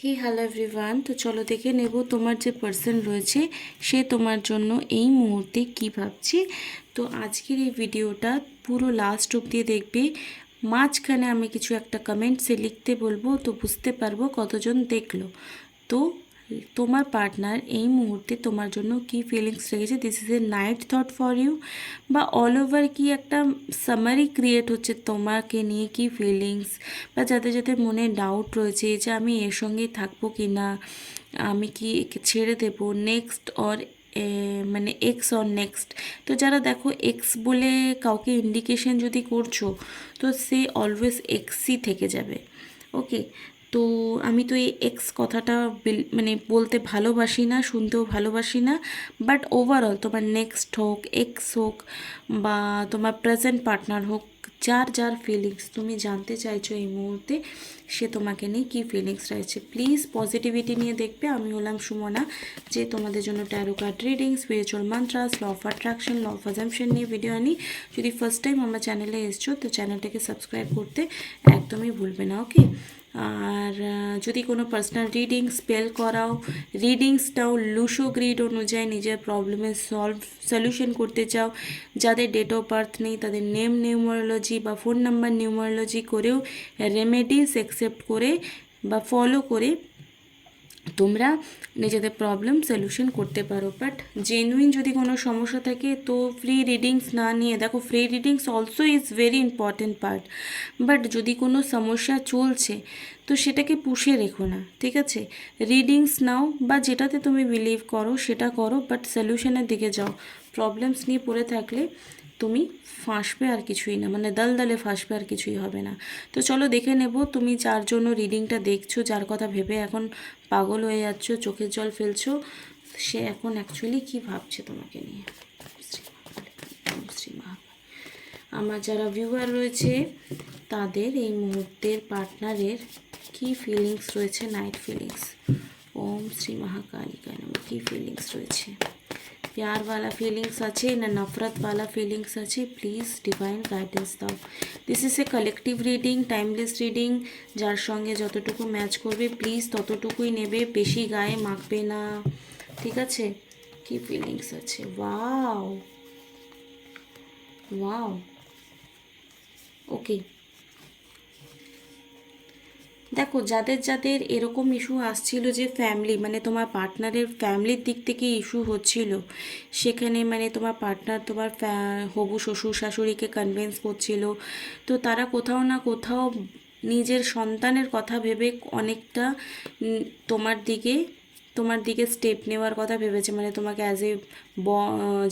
হে hello everyone, তো চলো দেখে নেব তোমার যে পার্সন রয়েছে সে তোমার জন্য এই মুহূর্তে কি ভাবছে। তো আজকের এই ভিডিওটা পুরো লাস্ট অবধি দেখবে। মাঝখানে আমি কিছু একটা কমেন্টসে লিখতে বলবো, তো বুঝতে পারবো কতজন দেখলো। তো তোমার পার্টনার এই মুহূর্তে তোমার জন্য কি ফিলিংস রেখেছে, this is a night thought for you, বা অল ওভার কি একটা সামারি ক্রিয়েট হচ্ছে তোমাকে নিয়ে কি ফিলিংস, বা যাদের যাদের মনে ডাউট রয়েছে যে আমি এর সঙ্গেই থাকবো কি না, আমি কি একে ছেড়ে দেবো নেক্সট অর মানে এক্স অর নেক্সট। তো যারা দেখো এক্স বলে কাউকে ইন্ডিকেশন যদি করছো, তো সে অলওয়েজ এক্সই থেকে যাবে। ওকে, তো আমি তো এই এক্স কথাটা মানে বলতে ভালোবাসি না, শুনতেও ভালোবাসি না। বাট ওভারঅল তোমার নেক্সট হোক, এক্স হোক, বা তোমার প্রেজেন্ট পার্টনার হোক, যার যার ফিলিংস তুমি জানতে চাইছো এই মুহূর্তে, সে তোমাকে নিয়ে কী ফিলিংস রয়েছে প্লিজ পজিটিভিটি নিয়ে দেখবে। আমি হলাম সুমনা, যে তোমাদের জন্য tarot card reading, spiritual mantras, law of attraction, law of assumption নিয়ে ভিডিও আনি। যদি ফার্স্ট টাইম আমার চ্যানেলে এসছো তো চ্যানেলটাকে সাবস্ক্রাইব করতে একদমই ভুলবে না। ওকে, আর যদি কোনো পার্সোনাল রিডিং স্পেল করাও, রিডিংসটাও লুসো গ্রিড অনুযায়ী নিজের প্রবলেমের সলিউশন করতে চাও, যাদের ডেট অফ বার্থ নেই তাদের নেম নিউমারোলজি বা ফোন নাম্বার নিউমারোলজি করেও রেমেডিস অ্যাকসেপ্ট করে বা ফলো করে তোমরা নিজেদের প্রবলেম সলিউশন করতে পারো। বাট জেনুইন যদি কোনো সমস্যা থাকে তো ফ্রি রিডিংস না নিয়ে, দেখো free readings also is very important part, but যদি কোনো সমস্যা চলছে তো সেটাকে পুষে রেখো না, ঠিক আছে? রিডিংস নাও বা যেটাতে তুমি বিলিভ করো সেটা করো, বাট সলিউশনের দিকে যাও। প্রবলেমস নিয়ে পড়ে থাকলে তুমি ফাঁসবে আর কিছুই না, মানে দলে ফাঁসবে আর কিছুই হবে না। তো চলো দেখে নেব তুমি যার জন্য রিডিংটা দেখছো, যার কথা ভেবে এখন পাগল হয়ে যাচ্ছ, চোখের জল ফেলছো, সে এখন অ্যাকচুয়ালি কি ভাবছে তোমাকে নিয়ে। শ্রী মহাকাল। আমার যারা ভিউয়ার রয়েছে তাদের এই মুহূর্তের পার্টনারের কি ফিলিংস রয়েছে, নাইট ফিলিংস। ওম শ্রী মহাকালিকা নামে কি ফিলিংস রয়েছে, प्यार वाला फीलिंग्स আছে না নফরত वाला फीलिंग्स আছে, প্লিজ ডিভাইন গাইডেন্স দাও। This is a collective reading, timeless reading, যার সঙ্গে যতটুকু ম্যাচ করবে প্লিজ ততটুকুই নেবে, বেশি গায়ে মাখবে না, ঠিক আছে? কি ফিলিংস আছে, ওয়াও ওয়াও। ওকে, দেখো যাদের যাদের এরকম ইস্যু আসছিল যে ফ্যামিলি, মানে তোমার পার্টনারের ফ্যামিলির দিক থেকে ইস্যু হচ্ছিল, সেখানে মানে তোমার পার্টনার তোমার হবু শ্বশুর শাশুড়িকে কনভিন্স করছিল, তো তারা কোথাও না কোথাও নিজের সন্তানের কথা ভেবে অনেকটা তোমার দিকে স্টেপ নেওয়ার কথা ভেবেছে, মানে তোমাকে অ্যাজ এ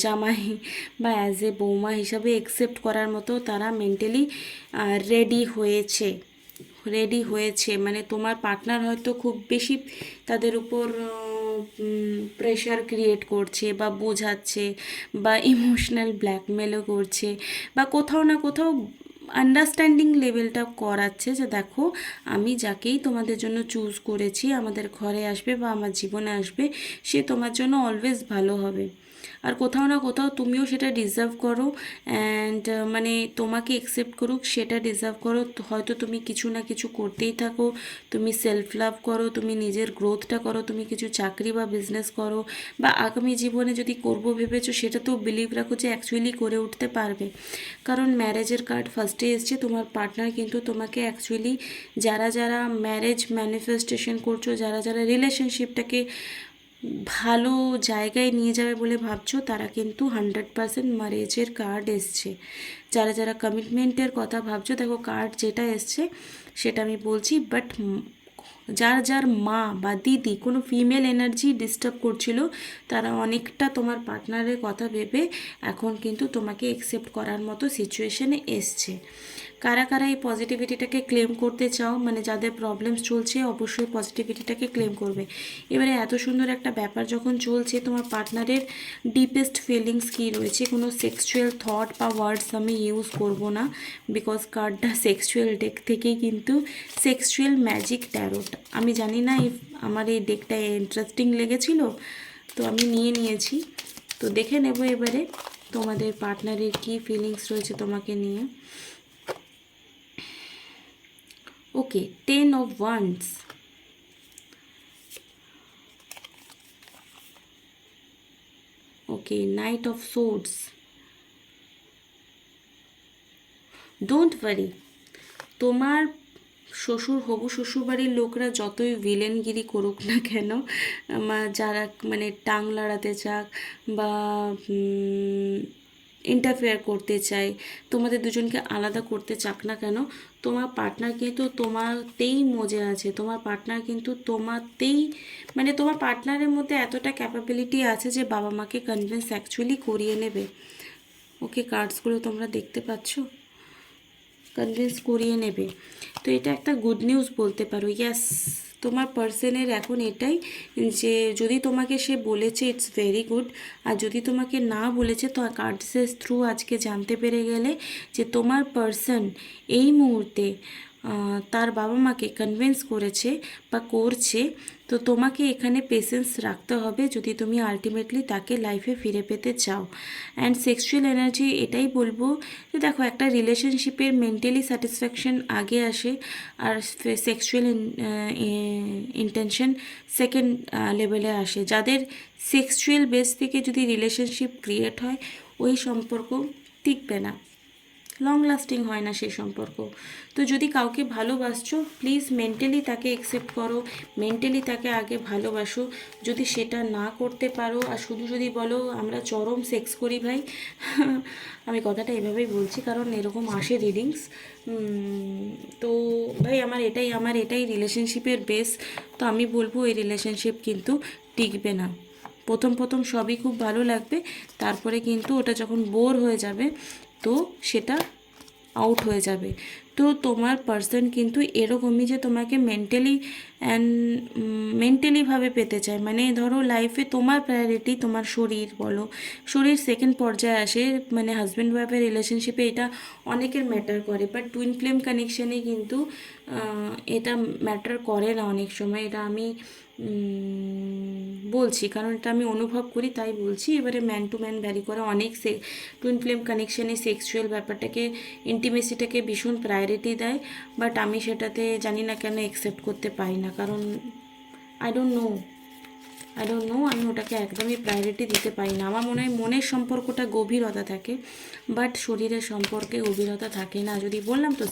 জামাই বা অ্যাজ এ বৌমা হিসাবে একসেপ্ট করার মতো তারা মেন্টালি রেডি হয়েছে। মানে তোমার পার্টনার হয়তো খুব বেশি তাদের উপর প্রেশার ক্রিয়েট করছে বা বোঝাচ্ছে বা ইমোশনাল ব্ল্যাকমেলও করছে, বা কোথাও না কোথাও আন্ডারস্ট্যান্ডিং লেভেলটা করাচ্ছে যে দেখো আমি যাকেই তোমাদের জন্য চুজ করেছি আমাদের ঘরে আসবে বা আমার জীবনে আসবে, সে তোমার জন্য অলওয়েজ ভালো হবে। আর কোথাও না কোথাও তুমিও সেটা ডিজার্ভ করো, অ্যান্ড মানে তোমাকে একসেপ্ট করুক সেটা ডিজার্ভ করো। হয়তো তুমি কিছু না কিছু করতেই থাকো, তুমি সেলফ লাভ করো, তুমি নিজের গ্রোথটা করো, তুমি কিছু চাকরি বা বিজনেস করো, বা আগামী জীবনে যদি করবো ভেবেছো সেটা তো বিলিভ রাখো যে অ্যাকচুয়ালি করে উঠতে পারবে। কারণ ম্যারেজের কার্ড ফার্স্টে এসছে, তোমার পার্টনার কিন্তু তোমাকে অ্যাকচুয়ালি, যারা যারা ম্যারেজ ম্যানিফেস্টেশন করছো, যারা যারা রিলেশনশিপটাকে ভালো জায়গায় নিয়ে যাবে বলে ভাবছো, তারা কিন্তু 100% ম্যারেজের কার্ড এসছে। যারা যারা কমিটমেন্টের কথা ভাবছো, দেখো কার্ড যেটা এসছে সেটা আমি বলছি, বাট যার যার মা বা দিদি কোনো ফিমেল এনার্জি ডিস্টার্ব করছিল, তারা অনেকটা তোমার পার্টনারের কথা ভেবে এখন কিন্তু তোমাকে একসেপ্ট করার মতো সিচুয়েশনে এসছে। কারা কারা এই পজিটিভিটিটাকে ক্লেম করতে চাও, মানে যাদের প্রবলেমস চলছে অবশ্যই পজিটিভিটিটাকে ক্লেম করবে। এবারে এত সুন্দর একটা ব্যাপার যখন চলছে, তোমার পার্টনারের ডিপেস্ট ফিলিংস কী রয়েছে, কোনো সেক্সুয়াল থট বা ওয়ার্ডস আমি ইউজ করব না, বিকজ কার্ডটা সেক্সুয়াল ডেক থেকেই কিন্তু সেক্সুয়াল ম্যাজিক ট্যারোট। আমি জানি না আমার এই ডেকটা ইন্টারেস্টিং লেগেছিল তো আমি নিয়েছি। তো দেখে নেব এবারে তোমাদের পার্টনারের কী ফিলিংস রয়েছে তোমাকে নিয়ে। ওকে, 10 of Wands, okay, night of swords. Don't worry, তোমার হবু শ্বশুরবাড়ির লোকরা যতই ভিলেনগিরি করুক না কেন, যারা মানে টাং লড়াতে চাক বা ইন্টারফেয়ার করতে চায়, তোমাদের দুজনকে আলাদা করতে চাক না কেন, তোমার পার্টনার কিন্তু তোমারতেই মজে আছে। তোমার পার্টনার কিন্তু তোমারতেই, মানে তোমার পার্টনারের মধ্যে এতটা ক্যাপাবিলিটি আছে যে বাবা মাকে কনভিন্স অ্যাকচুয়ালি করিয়ে নেবে। ওকে, কার্ডসগুলো তোমরা দেখতে পাচ্ছ, কনভিন্স করিয়ে নেবে। তো এটা একটা গুড নিউজ বলতে পারো। ইয়াস, তোমার পার্সনের এখন এটাই যে যদি তোমাকে সে বলেছে ইটস ভেরি গুড, আর যদি তোমাকে না বলেছে তো কার্ডসের থ্রু আজকে জানতে পেরে গেলে যে তোমার পার্সন এই মুহূর্তে তার বাবা মাকে কনভিন্স করেছে বা করছে। তো তোমাকে এখানে পেশেন্স রাখতে হবে যদি তুমি আলটিমেটলি তাকে লাইফে ফিরে পেতে চাও। অ্যান্ড সেক্সুয়াল এনার্জি এটাই বলবো যে দেখো, একটা রিলেশনশিপের মেন্টালি স্যাটিসফ্যাকশন আগে আসে আর সেক্সুয়াল ইন্টেনশন সেকেন্ড লেভেলে আসে। যাদের সেক্সুয়াল বেস থেকে যদি রিলেশনশিপ ক্রিয়েট হয়, ওই সম্পর্ক টিকবে না, লং লাস্টিং হয় না সেই সম্পর্ক। তো যদি কাউকে ভালোবাসছো, প্লিজ মেন্টালি তাকে অ্যাকসেপ্ট করো, মেন্টালি তাকে আগে ভালোবাসো। যদি সেটা না করতে পারো আর শুধু যদি বলো আমরা চরম সেক্স করি ভাই, আমি কথাটা এভাবেই বলছি কারণ এরকম আসে রিডিংস, তো ভাই আমার এটাই রিলেশনশিপের বেস। তো আমি বলবো এই রিলেশনশিপ কিন্তু টিকবে না। প্রথম প্রথম সবই খুব ভালো লাগবে, তারপরে কিন্তু ওটা যখন বোর হয়ে যাবে তো সেটা আউট হয়ে যাবে। তো তোমার পার্সন কিন্তু এরকমই যে তোমাকে মেন্টালিভাবে পেতে চায়। মানে ধরো লাইফে তোমার প্রায়োরিটি তোমার শরীর বলো, শরীর সেকেন্ড পর্যায়ে আসে। মানে হাজব্যান্ড ওয়াইফের রিলেশনশিপে এটা অনেকের ম্যাটার করে, বাট টুইন ফ্লেম কানেকশানে কিন্তু এটা ম্যাটার করে না অনেক সময়। এটা আমি বলছি কারণ এটা আমি অনুভব করি তাই বলছি। এবারে ম্যান টু ম্যান ভ্যারি করে। অনেক টুইন ফ্লেম কানেকশানে সেক্সুয়াল ব্যাপারটাকে, ইন্টিমেসিটাকে ভীষণ প্রায়োরিটি দেয়, বাট আমি সেটাতে জানি না কেন অ্যাকসেপ্ট করতে পারি না, কারণ আই ডোন্ট নো আমি ওটাকে একদমই প্রায়োরিটি দিতে পারি না। আমার মনে হয় মনের সম্পর্কটা গভীরতা থাকে, বাট শরীরের সম্পর্কে গভীরতা থাকে না। যদি বললাম তো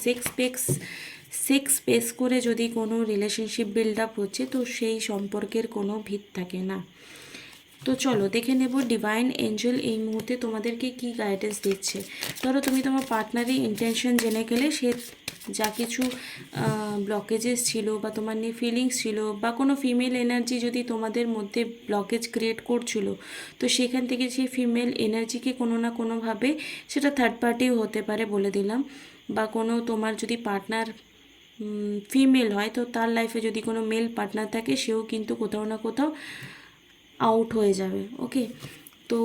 সেক্স বেস করে যদি কোনো রিলেশনশিপ বিল্ড আপ হচ্ছে তো সেই সম্পর্কের কোনো ভিত থাকে না। তো চলো দেখে নেব ডিভাইন এঞ্জেল এই মুহূর্তে তোমাদেরকে কি গাইডেন্স দিচ্ছে। ধরো তুমি তোমার পার্টনারের ইন্টেনশন জেনে গেলে, সে যা কিছু ব্লকেজেস ছিল বা তোমার নিয়ে ফিলিংস ছিল বা কোনো ফিমেল এনার্জি যদি তোমাদের মধ্যে ব্লকেজ ক্রিয়েট করছিল, তো সেখান থেকে সেই ফিমেল এনার্জিকে কোনো না কোনোভাবে, সেটা থার্ড পার্টিও হতে পারে বলে দিলাম, বা কোনো তোমার যদি পার্টনার ফিমেল হয় তো তার লাইফে যদি কোনো মেল পার্টনার থাকে, সেও কিন্তু কোথাও না কোথাও আউট হয়ে যাবে। ওকে, তো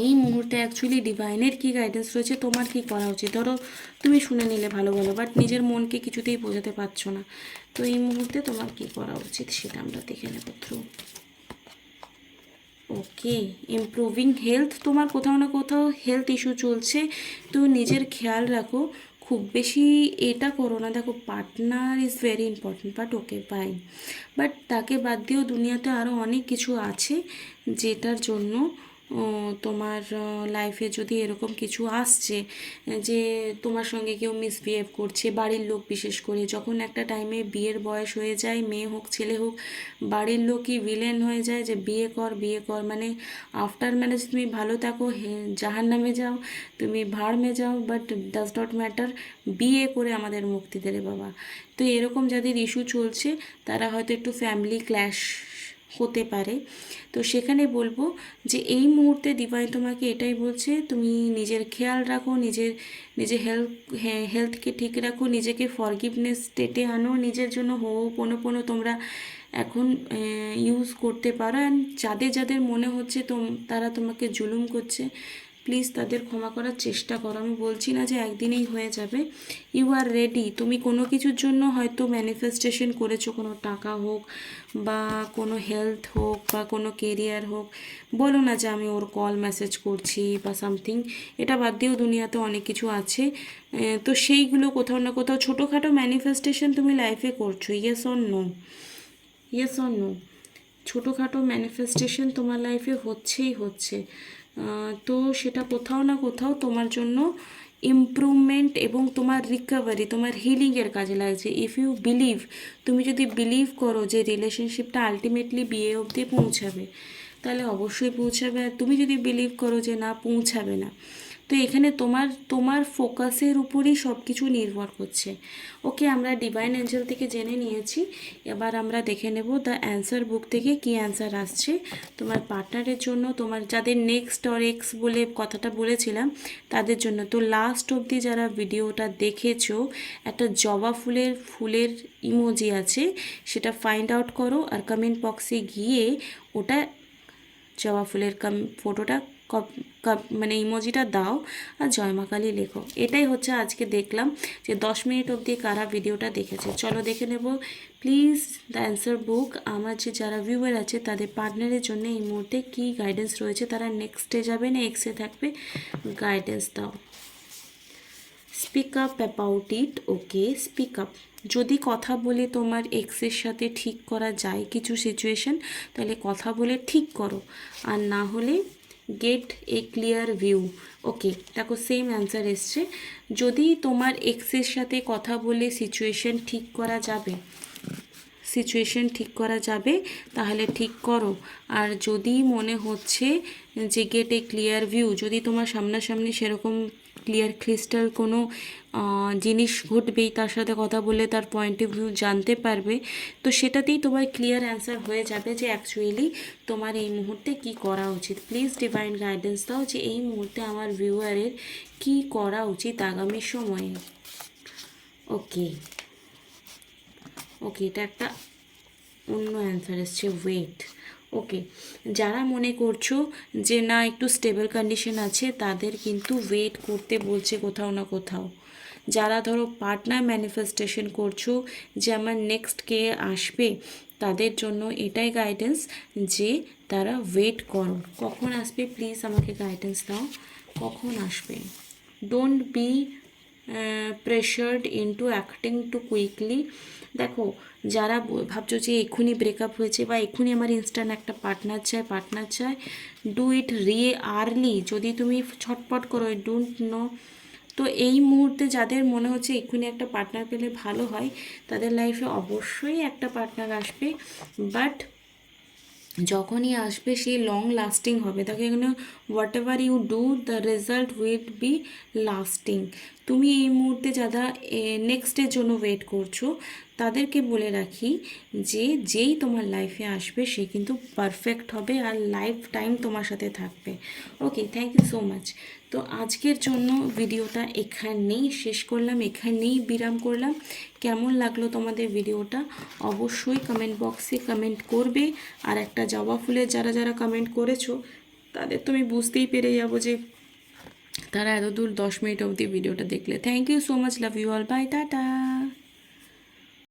এই মুহূর্তে অ্যাকচুয়ালি ডিভাইনের কী গাইডেন্স রয়েছে, তোমার কী করা উচিত। ধরো তুমি শুনে নিলে ভালো বাট নিজের মনকে কিছুতেই বোঝাতে পারছো না, তো এই মুহূর্তে তোমার কী করা উচিত সেটা আমরা দেখে নেব থ্রু। ওকে, ইমপ্রুভিং হেলথ, তোমার কোথাও না কোথাও হেলথ ইস্যু চলছে, তো নিজের খেয়াল রাখো। খুব বেশি এটা করো না। দেখো, partner is very important, but okay fine, but তাকে বাদ দিয়েও দুনিয়াতে আরও অনেক কিছু আছে যেটার জন্য তোমার লাইফে যদি এরকম কিছু আসছে যে তোমার সঙ্গে কেউ মিসবিহেভ করছে, বাড়ির লোক বিশেষ করে, যখন একটা টাইমে বিয়ের বয়স হয়ে যায়, মেয়ে হোক ছেলে হোক, বাড়ির লোকই ভিলেন হয়ে যায় যে বিয়ে কর মানে আফটার ম্যারেজ তুমি ভালো থাকো, জাহান্নামে যাও, তুমি ভাড়মে যাও, বাট ডাজ নট ম্যাটার, বিয়ে করে আমাদের মুক্তি দে রে বাবা। তো এরকম যাদের ইস্যু চলছে তারা হয়তো একটু ফ্যামিলি ক্ল্যাশ হতে পারে। তো সেখানে বলবো যে এই মুহূর্তে ডিভাইন তোমাকে এটাই বলছে, তুমি নিজের খেয়াল রাখো, নিজের হেলথকে ঠিক রাখো, নিজেকে ফরগিভনেস স্টেটে আনো, নিজের জন্য হোপোনোপোনো তোমরা এখন ইউজ করতে পারো। অ্যান্ড যাদের মনে হচ্ছে তারা তোমাকে জুলুম করছে, প্লিজ তাদের ক্ষমা করার চেষ্টা করো। আমি বলছি না যে একদিনেই হয়ে যাবে, ইউ আর রেডি। তুমি কোনো কিছুর জন্য হয়তো ম্যানিফেস্টেশন করেছো, কোনো টাকা হোক বা কোনো হেলথ হোক বা কোনো কেরিয়ার হোক, বলো না যে আমি ওর কল মেসেজ করছি বা সামথিং, এটা বাদ দিয়েও দুনিয়াতে অনেক কিছু আছে। তো সেইগুলো কোথাও না কোথাও ছোটোখাটো ম্যানিফেস্টেশন তুমি লাইফে করছো, ইয়েস অর নো। ছোটোখাটো ম্যানিফেস্টেশন তোমার লাইফে হচ্ছেই হচ্ছে। তো সেটা কোথাও না কোথাও তোমার জন্য ইমপ্রুভমেন্ট এবং তোমার রিকভারি, তোমার হিলিংয়ের কাজে লাগছে। ইফ ইউ বিলিভ, তুমি যদি বিলিভ করো যে রিলেশনশিপটা আলটিমেটলি বিয়ে অবধি পৌঁছাবে, তাহলে অবশ্যই পৌঁছাবে। আর তুমি যদি বিলিভ করো যে না, পৌঁছাবে না, তো এখানে তোমার তোমার ফোকাসের উপরই সব কিছু নির্ভর করছে। ওকে, আমরা ডিভাইন এঞ্জেল থেকে জেনে নিয়েছি, এবার আমরা দেখে নেব দ্য অ্যান্সার বুক থেকে কি অ্যান্সার আসছে তোমার পার্টনারের জন্য, তোমার যাদের নেক্সট অর এক্স বলে কথাটা বলেছিলাম তাদের জন্য। তো লাস্ট অবধি যারা ভিডিওটা দেখেছো, একটা জবা ফুলের ইমোজি আছে, সেটা ফাইন্ড আউট করো আর কমেন্ট বক্সে গিয়ে ওটা জবা ফুলের ফটোটা মানে ইমোজিটা দাও আর জয় মা কালী লেখো। এটাই হচ্ছে আজকে দেখলাম যে 10 মিনিট অবধি কারা ভিডিওটা দেখেছে। চলো দেখে নেব প্লিজ দ্য অ্যান্সার বুক। আমার যে যারা ভিউয়ার আছে তাদের পার্টনারের জন্য এই মুহূর্তে কী গাইডেন্স রয়েছে, তারা নেক্সটে যাবে না এক্সে থাকবে, গাইডেন্স দাও। Speak up about it. Okay, speak up. যদি কথা বলে তোমার এক্সের সাথে ঠিক করা যায় কিছু সিচুয়েশন, তাহলে কথা বলে ঠিক করো, আর না হলে গেট এ ক্লিয়ার ভিউ। ওকে, দেখো সেম অ্যান্সার এসছে। যদি তোমার এক্সের সাথে কথা বলে সিচুয়েশন ঠিক করা যাবে তাহলে ঠিক করো। আর যদি মনে হচ্ছে যে গেট এ ক্লিয়ার ভিউ, যদি তোমার সামনাসামনি সেরকম ক্লিয়ার ক্রিস্টাল কোনো জিনিস ঘটবেই, তার সাথে কথা বলে তার পয়েন্ট অফ ভিউ জানতে পারবে, তো সেটাতেই তোমার ক্লিয়ার অ্যান্সার হয়ে যাবে যে অ্যাকচুয়ালি তোমার এই মুহূর্তে কি করা উচিত। প্লিজ ডিভাইন গাইডেন্স দাও যে এই মুহূর্তে আমার ভিউয়ারের কি করা উচিত আগামী সময়ে। ওকে, এটা একটা অন্য অ্যান্সার এসছে, ওয়েট। ওকে, যারা মনে করছো যে না একটু স্টেবল কন্ডিশন আছে, তাদের কিন্তু ওয়েট করতে বলছে কোথাও না কোথাও। যারা ধরো পার্টনার ম্যানিফেস্টেশন করছো যে আমার নেক্সট কে আসবে, তাদের জন্য এটাই গাইডেন্স যে তারা ওয়েট করো। কখন আসবে প্লিজ আমাকে গাইডেন্স দাও, কখন আসবে। Don't be pressured into acting too quickly. দেখো, যারা ভাবছো যে এক্ষুনি ব্রেকআপ হয়েছে বা এক্ষুনি আমার ইনস্ট্যান্ট একটা পার্টনার চাই, ডু ইট আর্লি। যদি তুমি ছটপট করো, ডোন্ট নো। তো এই মুহূর্তে যাদের মনে হচ্ছে এক্ষুনি একটা পার্টনার পেলে ভালো হয়, তাদের লাইফে অবশ্যই একটা পার্টনার আসবে, বাট যখনই আসবে সে লং লাস্টিং হবে। দেখো এখানে whatever you do the result will be lasting. তুমি এই মুহূর্তে যারা নেক্সটের জন্য ওয়েট করছো, তাদেরকে বলে রাখি যে যেই তোমার লাইফে আসবে সে কিন্তু পারফেক্ট হবে আর লাইফ টাইম তোমার সাথে থাকবে। ওকে, থ্যাংক ইউ সো মাচ। তো আজকের জন্য ভিডিওটা এখানেই শেষ করলাম, এখানেই বিরাম করলাম। কেমন লাগলো তোমাদের ভিডিওটা অবশ্যই কমেন্ট বক্সে কমেন্ট করবে। আর একটা জবা ফুলের যারা কমেন্ট করেছো, তাদের তো আমি বুঝতেই পেরে যাবো যে তারা এত দূর 10 মিনিট অবধি ভিডিওটা দেখলে। Thank you so much, love you all, bye, tata.